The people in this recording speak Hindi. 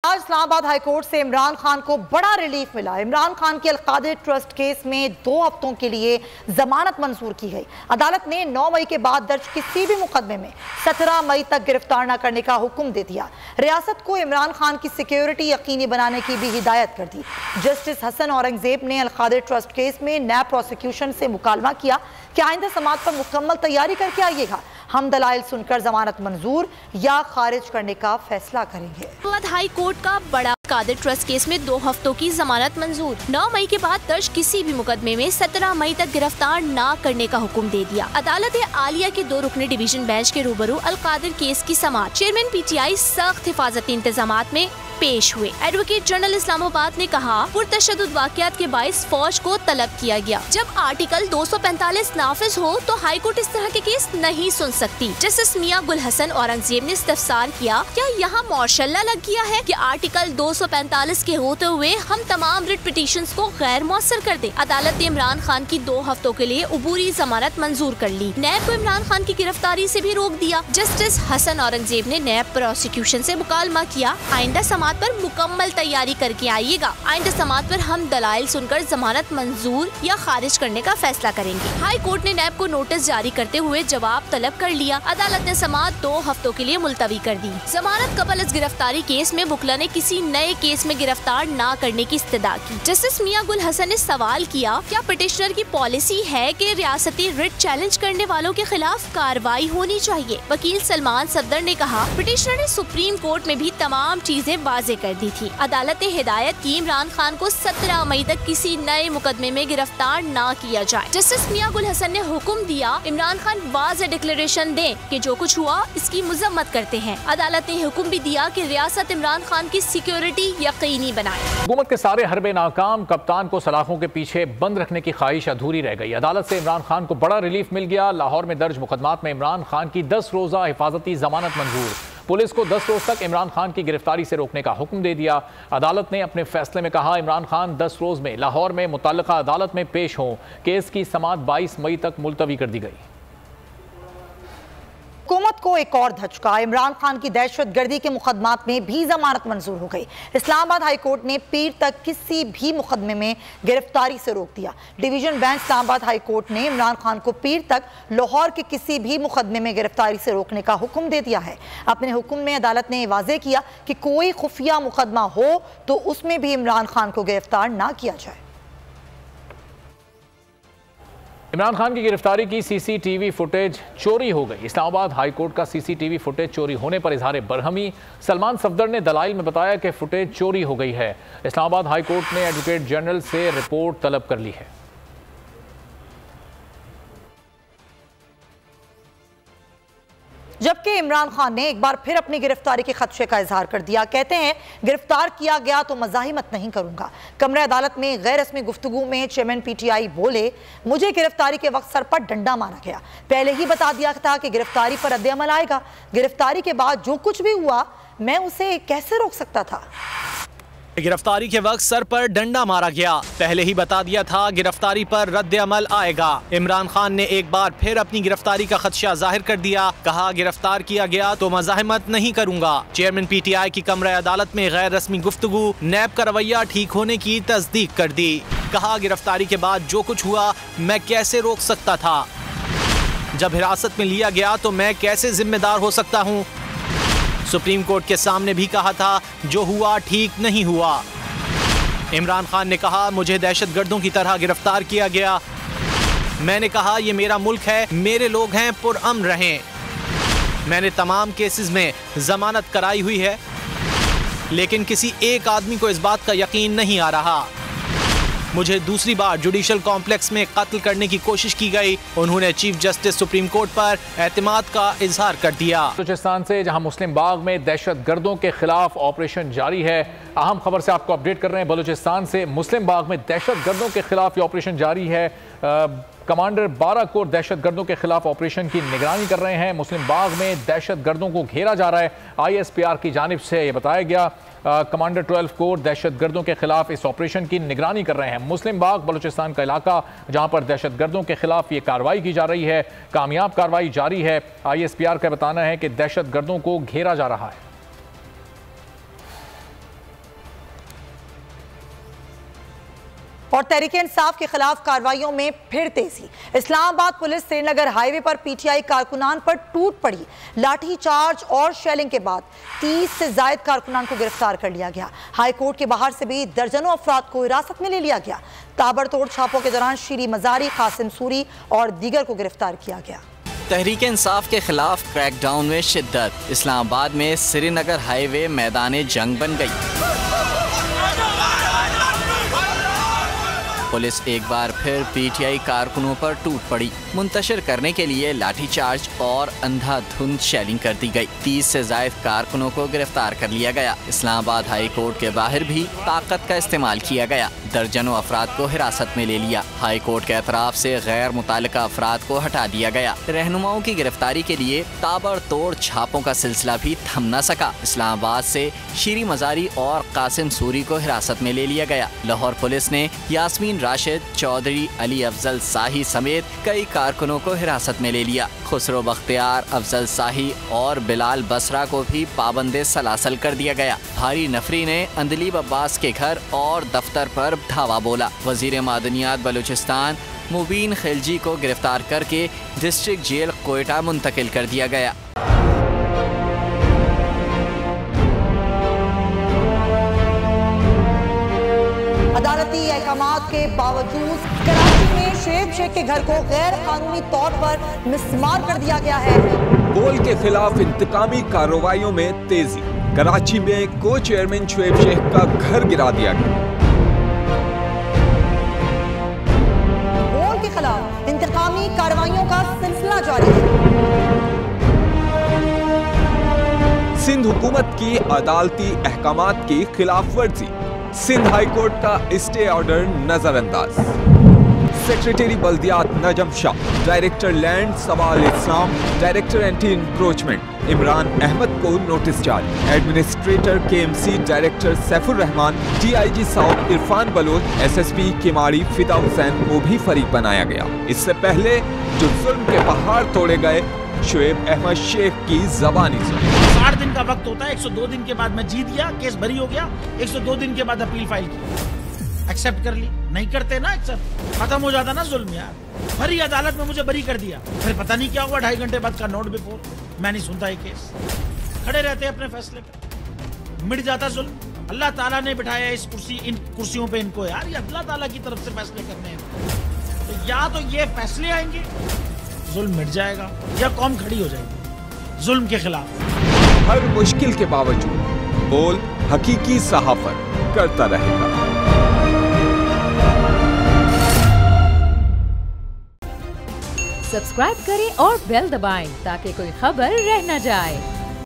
आज इस्लामाबाद हाईकोर्ट से इमरान खान को बड़ा रिलीफ मिला। इमरान खान के अलकादिर ट्रस्ट केस में 2 हफ्तों के लिए जमानत मंजूर की गई। अदालत ने 9 मई के बाद दर्ज किसी भी मुकदमे में 17 मई तक गिरफ्तार न करने का हुक्म दे दिया। रियासत को इमरान खान की सिक्योरिटी यकीनी बनाने की भी हिदायत कर दी। जस्टिस हसन औरंगजेब ने अलकादिर ट्रस्ट केस में नैब प्रोसिक्यूशन से मुकालमा किया कि आइंदा समाअत पर मुकम्मल तैयारी करके आइएगा, हम दलाइल सुनकर जमानत मंजूर या खारिज करने का फैसला करेंगे। हाई कोर्ट का बड़ा कादिर ट्रस्ट केस में 2 हफ्तों की जमानत मंजूर। 9 मई के बाद दर्ज किसी भी मुकदमे में 17 मई तक गिरफ्तार न करने का हुक्म दे दिया। अदालत आलिया के 2 रुकनी डिवीजन बेंच के रूबरू अलकादिर केस की समाअत चेयरमैन PTI सख्त हिफाजती इंतजामात में पेश हुए। एडवोकेट जनरल इस्लामाबाद ने कहा, पुरतशद्दुद वाक़यात के बाइस फौज को तलब किया गया। जब आर्टिकल 245 नाफिज हो तो हाई कोर्ट इस तरह के केस नहीं सुन सकती। जस्टिस मियां गुल हसन औरंगजेब ने इस्तफसार किया, क्या यहाँ मार्शल्ला लग गया है कि आर्टिकल 245 के होते हुए हम तमाम रिट पिटीशंस को गैर मौसर कर दें। अदालत ने इमरान खान की 2 हफ्तों के लिए उबूरी जमानत मंजूर कर ली। नैब को इमरान खान की गिरफ्तारी से भी रोक दिया। जस्टिस हसन औरंगजेब ने नैब प्रोसिक्यूशन से मुकालमा किया, आइंदा समाअत पर मुकम्मल तैयारी करके आइएगा, आइंदा समाअत पर हम दलाइल सुनकर जमानत मंजूर या खारिज करने का फैसला करेंगे। हाई कोर्ट ने नैब को नोटिस जारी करते हुए जवाब तलब कर लिया। अदालत ने समाअत 2 हफ्तों के लिए मुलतवी कर दी। जमानत कबल इस गिरफ्तारी केस में बुकला ने किसी नए केस में गिरफ्तार न करने की इस्तदा की। जस्टिस मियां गुल हसन ने सवाल किया, क्या पिटिशनर की पॉलिसी है कि रियासती रिट चैलेंज करने वालों के खिलाफ कार्रवाई होनी चाहिए। वकील सलमान सफदर ने कहा, पिटिशनर ने सुप्रीम कोर्ट में भी तमाम चीजें वाज़ेह कर दी थी। अदालत ने हिदायत की इमरान खान को 17 मई तक किसी नए मुकदमे में गिरफ्तार न किया जाए। जस्टिस मियां गुल हसन ने हुक्म दिया, इमरान खान वाज़ेह डिक्लेरेशन दें कि जो कुछ हुआ इसकी मजम्मत करते हैं। अदालत ने हुक्म भी दिया कि रियासत इमरान खान की सिक्योरिटी यकीनी बनाए। हुकूमत के सारे हरबे नाकाम, कप्तान को सलाखों के पीछे बंद रखने की ख्वाहिश अधूरी रह गई। अदालत से इमरान खान को बड़ा रिलीफ मिल गया। लाहौर में दर्ज मुकदमात में इमरान खान की 10 रोजा हिफाजती जमानत मंजूर। पुलिस को 10 रोज तक इमरान खान की गिरफ्तारी से रोकने का हुक्म दे दिया। अदालत ने अपने फैसले में कहा, इमरान खान 10 रोज में लाहौर में मुतल्लिका अदालत में पेश हों। केस की समाअत 22 मई तक मुलतवी कर दी गई। हुकूमत को एक और धचका, इमरान खान की दहशतगर्दी के मुकदमात में भी जमानत मंजूर हो गई। इस्लामाबाद हाई कोर्ट ने पीर तक किसी भी मुकदमे में गिरफ्तारी से रोक दिया। Division bench Islamabad high court ने इमरान खान को पीर तक लाहौर के किसी भी मुकदमे में गिरफ्तारी से रोकने का हुक्म दे दिया है। अपने हुक्म में अदालत ने वाज़ेह किया कि कोई खुफिया मुकदमा हो तो उसमें भी इमरान खान को गिरफ्तार ना किया जाए। इमरान खान की गिरफ्तारी की CCTV फुटेज चोरी हो गई। इस्लामाबाद हाई कोर्ट का CCTV फुटेज चोरी होने पर इजहार बरहमी। सलमान सफदर ने दलाइल में बताया कि फुटेज चोरी हो गई है। इस्लामाबाद हाई कोर्ट ने एडवोकेट जनरल से रिपोर्ट तलब कर ली है। जबकि इमरान खान ने एक बार फिर अपनी गिरफ्तारी के खदशे का इजहार कर दिया। कहते हैं, गिरफ्तार किया गया तो मज़ाहिमत नहीं करूंगा। कमरे अदालत में गैर रस्मी गुफ्तगू में चेयरमैन PTI बोले, मुझे गिरफ्तारी के वक्त सर पर डंडा मारा गया। पहले ही बता दिया था कि गिरफ्तारी पर रद्द-ए-अमल आएगा। गिरफ्तारी के बाद जो कुछ भी हुआ मैं उसे कैसे रोक सकता था। गिरफ्तारी के वक्त सर पर डंडा मारा गया। पहले ही बता दिया था गिरफ्तारी पर रद्द-ए-अमल आएगा। इमरान खान ने एक बार फिर अपनी गिरफ्तारी का खदशा जाहिर कर दिया। कहा, गिरफ्तार किया गया तो मज़ाहिमत नहीं करूंगा। चेयरमैन PTI की कमरे अदालत में गैर रस्मी गुफ्तगू, नैब का रवैया ठीक होने की तस्दीक कर दी। कहा, गिरफ्तारी के बाद जो कुछ हुआ मैं कैसे रोक सकता था। जब हिरासत में लिया गया तो मैं कैसे जिम्मेदार हो सकता हूँ। सुप्रीम कोर्ट के सामने भी कहा था, जो हुआ ठीक नहीं हुआ। इमरान खान ने कहा, मुझे दहशतगर्दों की तरह गिरफ्तार किया गया। मैंने कहा, ये मेरा मुल्क है, मेरे लोग हैं, पुरअमन रहें। मैंने तमाम केसेस में जमानत कराई हुई है, लेकिन किसी एक आदमी को इस बात का यकीन नहीं आ रहा। मुझे दूसरी बार जुडिशल कॉम्प्लेक्स में कत्ल करने की कोशिश की गई। उन्होंने चीफ जस्टिस सुप्रीम कोर्ट पर एतमाद का इजहार कर दिया। बलूचिस्तान से, जहां मुस्लिम बाग में दहशतगर्दों के खिलाफ ऑपरेशन जारी है, अहम खबर से आपको अपडेट कर रहे हैं। बलूचिस्तान से मुस्लिम बाग में दहशतगर्दों के खिलाफ ये ऑपरेशन जारी है। कमांडर 12 कोर दहशतगर्दों के खिलाफ ऑपरेशन की निगरानी कर रहे हैं। मुस्लिम बाग में दहशतगर्दों को घेरा जा रहा है। ISPR की जानिब से यह बताया गया। कमांडर 12 कोर दहशतगर्दों के खिलाफ इस ऑपरेशन की निगरानी कर रहे हैं। मुस्लिम बाग बलूचिस्तान का इलाका जहां पर दहशतगर्दों के खिलाफ ये कार्रवाई की जा रही है, कामयाब कार्रवाई जारी है। ISPR का बताना है कि दहशतगर्दों को घेरा जा रहा है। और तहरीक-ए-इंसाफ के खिलाफ कार्रवाइयों में फिर तेजी। इस्लामाबाद पुलिस श्रीनगर हाईवे पर पीटीआई कारकुनान पर टूट पड़ी। लाठी चार्ज और शेलिंग के बाद 30 से ज्यादा कारकुनान को गिरफ्तार कर लिया गया। हाई कोर्ट के बाहर से भी दर्जनों अफराद को हिरासत में ले लिया गया। ताबड़तोड़ छापों के दौरान शीरी मजारी, कासिम सूरी और दीगर को गिरफ्तार किया गया। तहरीक इंसाफ के खिलाफ क्रैकडाउन में शिद्दत। इस्लामाबाद में श्रीनगर हाईवे मैदान जंग बन गई। पुलिस एक बार फिर पीटीआई कारकुनों पर टूट पड़ी। मुंतशिर करने के लिए लाठीचार्ज और अंधाधुंध शेलिंग कर दी गई। 30 से ज्यादा कारकुनों को गिरफ्तार कर लिया गया। इस्लामाबाद हाई कोर्ट के बाहर भी ताकत का इस्तेमाल किया गया। दर्जनों अफराद को हिरासत में ले लिया। हाई कोर्ट के एतराफ से गैर मुतालिका अफराद को हटा दिया गया। रहनुमाओं की गिरफ्तारी के लिए ताबड़तोड़ छापों का सिलसिला भी थम न सका। इस्लामाबाद से शीरी मजारी और कासिम सूरी को हिरासत में ले लिया गया। लाहौर पुलिस ने यास्मीन राशिद, चौधरी, अली अफजल शाही समेत कई कारकुनों को हिरासत में ले लिया। खुसरो बख्तियार, अफजल शाही और बिलाल बसरा को भी पाबंदे सलासल कर दिया गया। भारी नफरी ने अंदलीब अब्बास के घर और दफ्तर पर धावा बोला। वजीर मादनियात बलूचिस्तान मुबीन खिलजी को गिरफ्तार करके डिस्ट्रिक्ट जेल कोयटा मुंतकिल कर दिया गया। अदालती अहकामात के बावजूद कराची में शुएब शेख के घर को गैर कानूनी तौर पर मिसमार कर दिया गया है। बोल के खिलाफ इंतकामी कार्रवाइयों में तेजी। कराची में को चेयरमैन शुएब शेख का घर गिरा दिया गया। बोल के खिलाफ इंतकामी कार्रवाइयों का सिलसिला जारी है। सिंध हुकूमत की अदालती अहकामात की खिलाफ वर्जी। सिंध हाई कोर्ट का स्टे ऑर्डर नजरअंदाज। सेक्रेटरी बल्दियात Najam Shah, director land Sawal Islam, director anti encroachment Imran Ahmed को नोटिस जारी। Administrator KMC director Saifur Rehman, DIG south Irfan Baloch, SSP Kemari Fida Hussain को भी फरीक बनाया गया। इससे पहले जो जुल्म के पहाड़ तोड़े गए, शुएब अहमद शेख की जबानी सुनी। 60 दिन का वक्त होता है। 102 दिन के बाद मैं जीत गया, केस बरी हो गया। 102 दिन के बाद अपील फाइल की, एक्सेप्ट कर ली। नहीं करते ना एक्सेप्ट, खत्म हो जाता ना जुल्म यार। भरी अदालत में मुझे बरी कर दिया, फिर पता नहीं क्या हुआ। 2.5 घंटे बाद का नोट बिफोर, मैं नहीं सुनता ये केस। खड़े रहते अपने फैसले पर, मिट जाता जुल्म। अल्लाह ताला ने बिठाया इस कुर्सी, इन कुर्सियों पे इनको यार, ये अल्लाह ताला की तरफ से फैसले करने हैं। तो या तो ये फैसले आएंगे, जुल्म मिट जाएगा, या कौम खड़ी हो जाएगी जुल्म के खिलाफ। हर मुश्किल के बावजूद बोल हकीकी सहाफत करता रहेगा। सब्सक्राइब करें और बेल दबाएं ताकि कोई खबर रह न जाए।